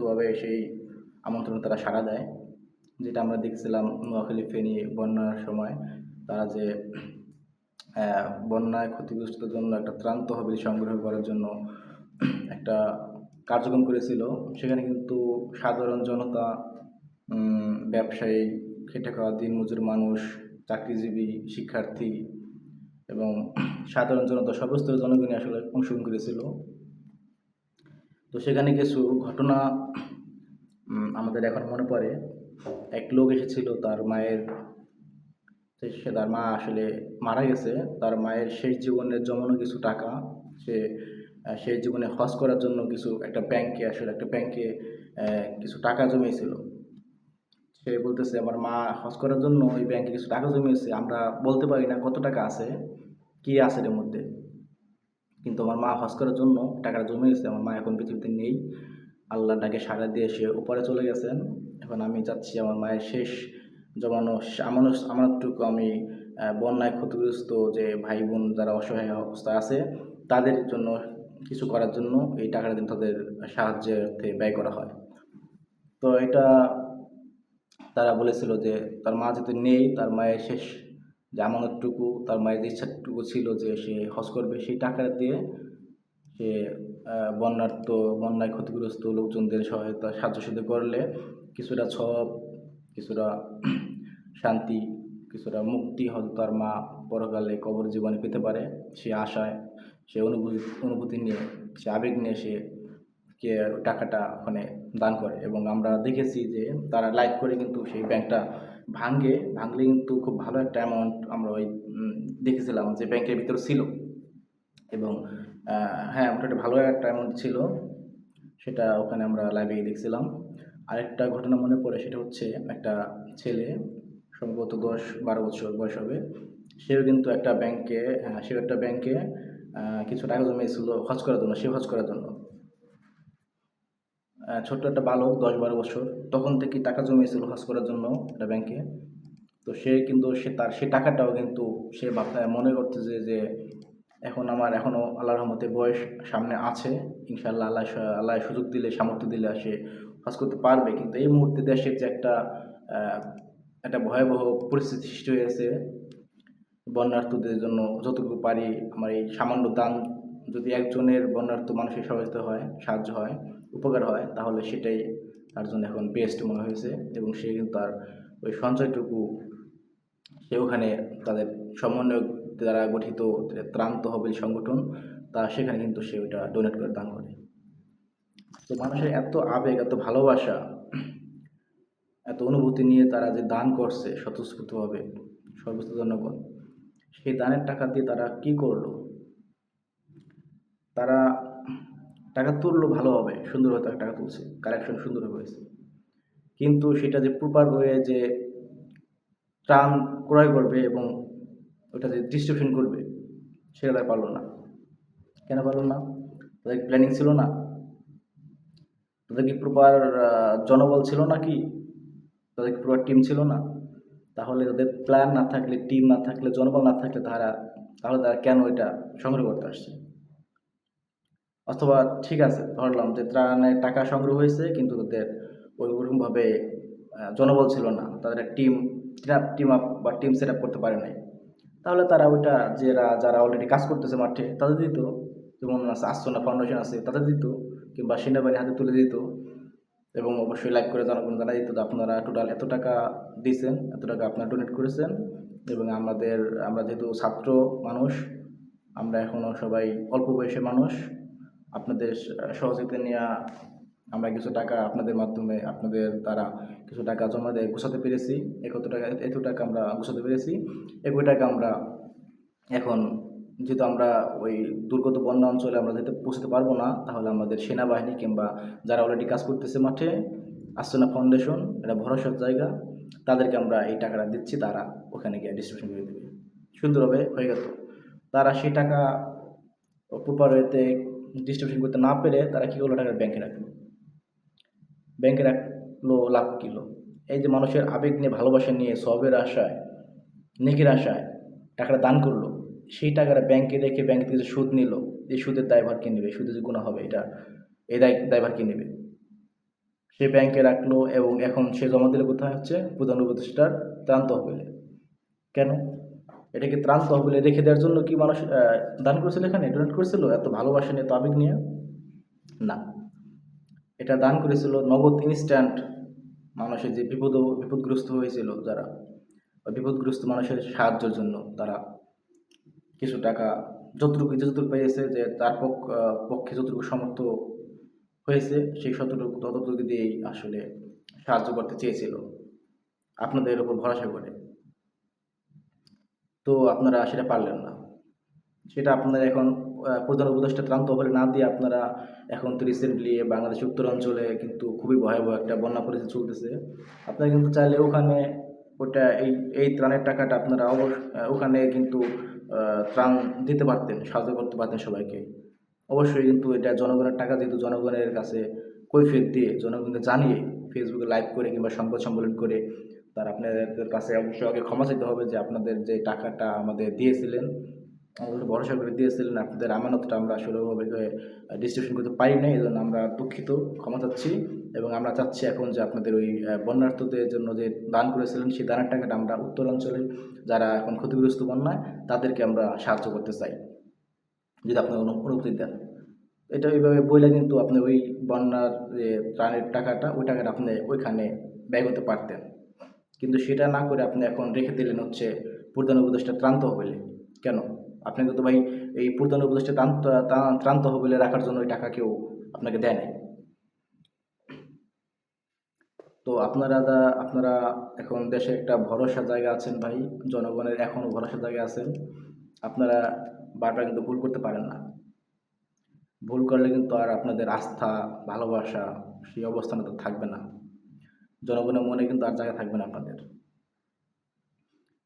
স্বতঃস্ফূর্তভাবে সেই আমন্ত্রণে তারা সাড়া দেয়। যেটা আমরা দেখছিলাম নোয়াখালী, ফেনী বন্যার সময় তারা যে বন্যায় ক্ষতিগ্রস্তদের জন্য একটা ত্রাণ তহবিল সংগ্রহ করার জন্য একটা কার্যক্রম করেছিল। সেখানে কিন্তু সাধারণ জনতা, ব্যবসায়ী, খেটে খাওয়া দিনমজুর মানুষ, চাকরিজীবী, শিক্ষার্থী এবং সাধারণ জনতা সর্বস্তরের জনগণই আসলে অংশগ্রহণ করেছিল। তো সেখানে কিছু ঘটনা আমাদের এখন মনে পড়ে। এক লোক এসেছিল, তার মা আসলে মারা গেছে। তার মায়ের শেষ জীবনের জমানো কিছু টাকা সে শেষ জীবনে হজ করার জন্য একটা ব্যাংকে কিছু টাকা জমিয়েছিল। সে বলতেছে, আমার মা হজ করার জন্য ওই ব্যাংকে কিছু টাকা জমিয়েছে, আমরা বলতে পারি না কত টাকা আছে, কি আছে এর মধ্যে, কিন্তু আমার মা হজ করার জন্য টাকাটা জমিয়েছে। আমার মা এখন পৃথিবীতে নেই, আল্লাহর ডাকে সাড়া দিয়ে সে উপরে চলে গেছেন। এখন আমি চাচ্ছি আমার মায়ের শেষ জমানো আমানতটুকু আমি বন্যায় ক্ষতিগ্রস্ত যে ভাই বোন যারা অসহায় অবস্থায় আছে তাদের জন্য কিছু করার জন্য এই টাকাটা কিন্তু তাদের সাহায্যার্থে ব্যয় করা হয়। তো এটা তারা বলেছিল যে তার মা যেহেতু নেই, তার মায়ের শেষ যে আমানতটুকু, তার মায়ের যে ইচ্ছাটুকু ছিল যে সে হজ করবে, সেই টাকা দিয়ে সে বন্যায় ক্ষতিগ্রস্ত লোকজনদের সাহায্য করলে কিছুটা সব, কিছুটা শান্তি, কিছুটা মুক্তি হয়তো তার মা পরকালে কবর জীবনে পেতে পারে। সে আশায়, সে অনুভূতি নিয়ে, সে আবেগ নিয়ে সে টাকাটা ওখানে দান করে। এবং আমরা দেখেছি যে তারা লাইভ করে কিন্তু সেই ব্যাংকটা ভাঙলে কিন্তু খুব ভালো একটা অ্যামাউন্ট আমরা দেখেছিলাম যে ব্যাংকের ভিতরে ছিল। এবং হ্যাঁ, মোটামুটি ভালো একটা অ্যামাউন্ট ছিল, সেটা ওখানে আমরা লাইভে দেখছিলাম। আরেকটা ঘটনা মনে পড়ে, সেটা হচ্ছে একটা ছেলে, সম্ভবত 10-12 বছর বয়স হবে। সেও কিন্তু একটা ব্যাংকে কিছু টাকা জমিয়েছিল হজ করার জন্য। সে হজ করার জন্য ছোট্ট একটা বালক, 10-12 বছর, তখন থেকে টাকা জমিয়েছিল হজ করার জন্য একটা ব্যাংকে। তো সে টাকাটাও কিন্তু সে মনে করতেছে যে এখনও আল্লাহর রহমতে বয়স সামনে আছে, ইনশাআল্লাহ আল্লাহ সুযোগ দিলে, সামর্থ্য দিলে সে হজ করতে পারবে। কিন্তু এই মুহূর্তে দেশের যে একটা ভয়াবহ পরিস্থিতি সৃষ্টি হয়েছে, বন্যার্থদের জন্য যতটুকু পারি আমার এই সামান্য দান, যদি একজনের বন্যার্থ মানুষের সাহায্য হয়, উপকার হয়, তাহলে সেটাই তার জন্য এখন বেস্ট মনে হয়েছে। এবং সে কিন্তু তার ওই সঞ্চয়টুকু সে ওখানে তাদের সমন্বয় দ্বারা গঠিত ত্রাণ তহবিল সংগঠন, সেখানে কিন্তু সে ওইটা ডোনেট করে, দান করে। তো মানুষের এত আবেগ, এত ভালোবাসা, এত অনুভূতি নিয়ে তারা যে দান করছে স্বতঃস্ফূর্তভাবে সর্বস্তরের জনগণ, সেই দানের টাকা দিয়ে তারা কি করলো? তারা টাকা তুললো ভালোভাবে, সুন্দরভাবে তারা টাকা তুলছে, কালেকশন সুন্দরভাবে হয়েছে, কিন্তু সেটা যে প্রপার ওয়ে যে ত্রাণ ক্রয় করবে এবং ওটা যে ডিস্ট্রিবিউশন করবে, সেটা তারা পারলো না। কেন পারলো না? তাদের প্ল্যানিং ছিল না? তাদের কি প্রপার জনবল ছিল না? কি তাদের কি প্রপার টিম ছিল না? তাহলে তাদের প্ল্যান না থাকলে, টিম না থাকলে, জনবল না থাকলে তাহলে তারা কেন এটা সংগ্রহ করতে আসছে? অথবা ঠিক আছে, ধরলাম যে ত্রাণের টাকা সংগ্রহ হয়েছে, কিন্তু তাদের ওইরকমভাবে জনবল ছিল না, তাদের টিম আপ বা টিম সেট আপ করতে পারে নাই। তাহলে তারা ওইটা যারা অলরেডি কাজ করতেছে মাঠে তাদের দিত, যেমন আসনা ফাউন্ডেশন আছে, তাদের দিত, কিংবা সেনাবাহিনীর হাতে তুলে দিত। এবং অবশ্যই লাইক করে জনগণ জানাই দিত যে আপনারা টোটাল এত টাকা দিয়েছেন, এত টাকা আপনারা ডোনেট করেছেন। এবং আমরা যেহেতু ছাত্র মানুষ, আমরা এখনও সবাই অল্প বয়সী মানুষ, আপনাদের সহযোগিতা নিয়ে আমরা কিছু টাকা আপনাদের মাধ্যমে, আপনাদের দ্বারা কিছু টাকা জমা দিয়ে গুছাতে পেরেছি। এত টাকা আমরা গুছাতে পেরেছি। একই টাকা আমরা এখন, যেহেতু আমরা ওই দুর্গত বন্যা অঞ্চলে আমরা যেতে পৌঁছতে পারবো না, তাহলে আমাদের সেনাবাহিনী কিংবা যারা অলরেডি কাজ করতেছে মাঠে, আসনা ফাউন্ডেশন, এটা ভরসার জায়গা, তাদেরকে আমরা এই টাকাটা দিচ্ছি, তারা ওখানে গিয়ে ডিস্ট্রিবিউশন করে দেবে। সুন্দরভাবে হয়ে গেল। তারা সেই টাকা প্রপার ওয়েতে ডিস্ট্রিবিউশন করতে না পেরে তারা কী করলো? টাকা ব্যাংকে রাখলো, লাভ কিলো? এই যে মানুষের আবেগ নিয়ে, ভালোবাসা নিয়ে, সবের আশায়, নেকির আশায় টাকাটা দান করলো, সেই টাকাটা ব্যাংকে রেখে ব্যাংক থেকে যে সুদ নিল, এই সুদের দায়ভার কে নেবে? সুদে যে গুণা হবে, এই দায়ভার কে নেবে? সে ব্যাংকে রাখলো এবং এখন সে জমা দিলে কোথায় হচ্ছে প্রধান উপদেষ্টার ত্রাণ তহবিলে। কেন? এটা কি ত্রাণ তহবিলে রেখে দেওয়ার জন্য কি মানুষ দান করেছিল, এখানে ডোনেট করেছিল এত ভালোবাসা নিয়ে, এত আবেগ নিয়ে? না, এটা দান করেছিল নগদ ইনস্ট্যান্ট মানুষের যে বিপদগ্রস্ত হয়েছিল, যারা বিপদগ্রস্ত মানুষের সাহায্যের জন্য তারা কিছু টাকা যতটুকু পেয়েছে, যে তার পক্ষে যতটুকু সামর্থ্য হয়েছে সেই ততটুকু দিয়েই আসলে সাহায্য করতে চেয়েছিল আপনাদের উপর ভরসা করে। তো আপনারা সেটা পারলেন না। সেটা আপনারা এখন প্রধান উপদেষ্টা ত্রাণ তহবিলে না দিয়ে আপনারা এখন তো রিসেন্টলি বাংলাদেশের উত্তরাঞ্চলে কিন্তু খুবই ভয়াবহ একটা বন্যা পরিস্থিতি চলতেছে। আপনারা কিন্তু চাইলে ওখানে ওটা এই ত্রাণের টাকাটা আপনারা ওখানে কিন্তু ত্রাণ দিতে পারতেন, সাহায্য করতে পারতেন সবাইকে। অবশ্যই কিন্তু এটা জনগণের টাকা, যেহেতু জনগণের কাছে কৈফিয়ত দিয়ে, জনগণকে জানিয়ে, ফেসবুকে লাইভ করে কিংবা সংবাদ সম্মেলন করে তার আপনাদের কাছে অবশ্যই আগে ক্ষমা চাইতে হবে যে আপনাদের যে টাকাটা আমাদের দিয়েছিলেন, আমাদের ভরসা করে দিয়েছিলেন, আপনাদের আমানতটা আমরা আসলে ওভাবে ডিস্ট্রিবিউশন করতে পারি নাই, এই জন্য আমরা দুঃখিত, ক্ষমা চাচ্ছি। এবং আমরা চাচ্ছি এখন যে আপনাদের ওই বন্যার্থদের জন্য যে দান করেছিলেন সেই দানের টাকাটা আমরা উত্তরাঞ্চলে যারা এখন ক্ষতিগ্রস্ত বন্যায় তাদেরকে আমরা সাহায্য করতে চাই, যদি আপনার অনুমতি দেন। এটা এইভাবে বইলে কিন্তু আপনি ওই বন্যার যে ত্রাণের টাকাটা, ওই টাকাটা আপনি ওইখানে ব্যয় করতে পারতেন। কিন্তু সেটা না করে আপনি এখন রেখে দিলেন হচ্ছে প্রধান উপদেষ্টা ত্রাণ তহবিলে। কেন? আপনাকে তো ভাই এই প্রধান উপদেষ্টা ত্রাণ তহবিলে রাখার জন্য ওই টাকা কেউ আপনাকে দেয় নাই। তো আপনারা এখন দেশে একটা ভরসার জায়গা আছেন ভাই, জনগণের এখনও ভরসার জায়গায় আছেন। আপনারা বারবার কিন্তু ভুল করতে পারেন না। ভুল করলে কিন্তু আর আপনাদের আস্থা, ভালোবাসা সেই অবস্থানে তো থাকবে না। জনগণের মনে কিন্তু আর জায়গা থাকবে না আপনাদের।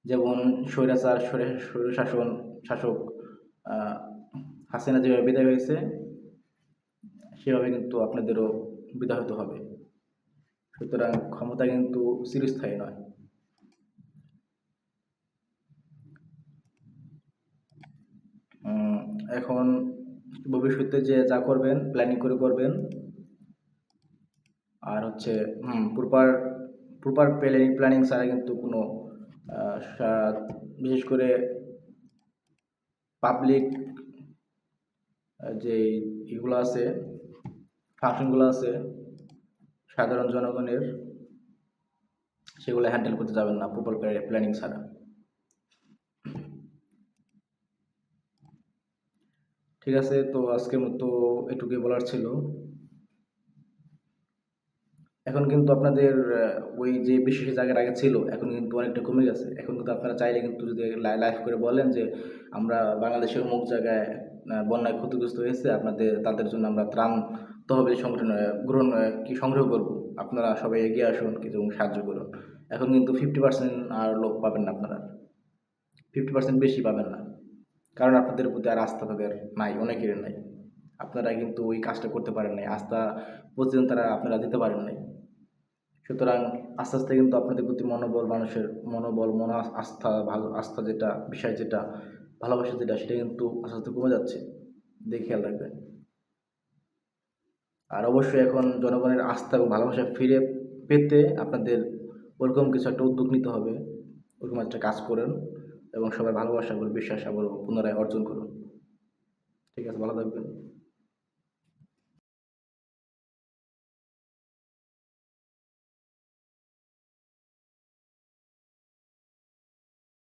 যেমন শাসক আহ, হাসিনা যেভাবে বিদায় হয়েছে, সেভাবে কিন্তু আপনাদেরও বিদায় হতে হবে। সুতরাং ক্ষমতা কিন্তু চিরস্থায়ী নয়। উম, এখন ভবিষ্যতে যে যা করবেন প্ল্যানিং করে করবেন। আর হচ্ছে প্রপার প্রপার প্ল্যানিং ছাড়া কিন্তু কোনো বিশেষ করে পাবলিক যে এগুলো আছে, ফাংশনগুলো আছে সাধারণ জনগণের, সেগুলো হ্যান্ডেল করতে যাবেন না প্রপার প্ল্যানিং ছাড়া। ঠিক আছে, তো আজকের মতো এটুকুই বলার ছিল। এখন কিন্তু আপনাদের ওই যে বিশেষ জায়গার আগে ছিল, এখন কিন্তু অনেকটা কমে গেছে। এখন কিন্তু আপনারা চাইলে কিন্তু যদি লাইভ করে বলেন যে আমরা বাংলাদেশের অমুক জায়গায় বন্যায় ক্ষতিগ্রস্ত হয়েছে, তাদের জন্য আমরা ত্রাণ তহবিল সংগঠন সংগ্রহ করব, আপনারা সবাই এগিয়ে আসুন কিছু সাহায্য করুন। এখন কিন্তু 50% আর লোক পাবেন না আপনারা, 50% বেশি পাবেন না, কারণ আপনাদের প্রতি আর আস্থা তাদের নাই, অনেকের নাই। আপনারা কিন্তু ওই কাজটা করতে পারেন নাই, আস্থা প্রতিদিন আপনারা দিতে পারেন নাই। সুতরাং আস্তে আস্তে কিন্তু আপনাদের প্রতি মানুষের আস্থা, আস্থা যেটা বিষয়, যেটা ভালোবাসা, যেটা সেটা কিন্তু আস্তে আস্তে কমে যাচ্ছে, দেখে খেয়াল রাখবেন। আর অবশ্যই এখন জনগণের আস্থা এবং ভালোবাসা ফিরে পেতে আপনাদের ওরকম কিছু একটা উদ্যোগ নিতে হবে, ওরকম একটা কাজ করুন এবং সবাই ভালোবাসা, বিশ্বাস আবার পুনরায় অর্জন করুন। ঠিক আছে, ভালো থাকবেন।